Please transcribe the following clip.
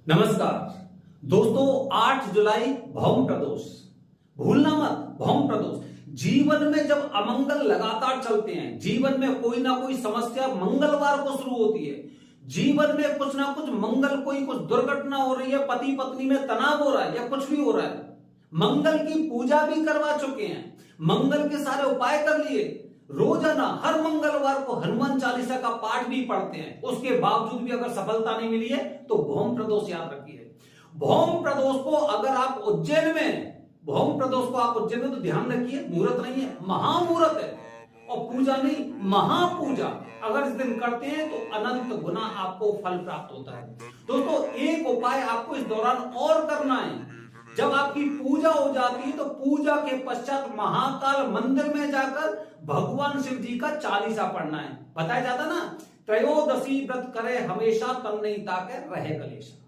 नमस्कार दोस्तों, 8 जुलाई भौम प्रदोष भूलना मत। भौम प्रदोष जीवन में जब अमंगल लगातार चलते हैं, जीवन में कोई ना कोई समस्या मंगलवार को शुरू होती है। जीवन में कुछ ना कुछ मंगल, कुछ दुर्घटना हो रही है, पति पत्नी में तनाव हो रहा है या कुछ भी हो रहा है। मंगल की पूजा भी करवा चुके हैं, मंगल के सारे उपाय कर लिए, रोजाना हर मंगलवार को हनुमान चालीसा का पाठ भी पढ़ते हैं, उसके बावजूद भी अगर सफलता नहीं मिली है तो भौम प्रदोष याद रखिए। भौम प्रदोष को अगर आप उज्जैन में, भौम प्रदोष को आप उज्जैन में, तो ध्यान रखिए, मुहूर्त नहीं है, महामुहूर्त है और पूजा नहीं, महापूजा अगर इस दिन करते हैं तो अनंत गुना आपको फल प्राप्त होता है। दोस्तों, एक उपाय आपको इस दौरान और करना है। जब आपकी पूजा हो जाती है तो पूजा के पश्चात महाकाल मंदिर में जाकर भगवान शिव जी का चालीसा पढ़ना है। बताया जाता ना, त्रयोदशी व्रत करे हमेशा तन नहीं ताके रहे कलेशा।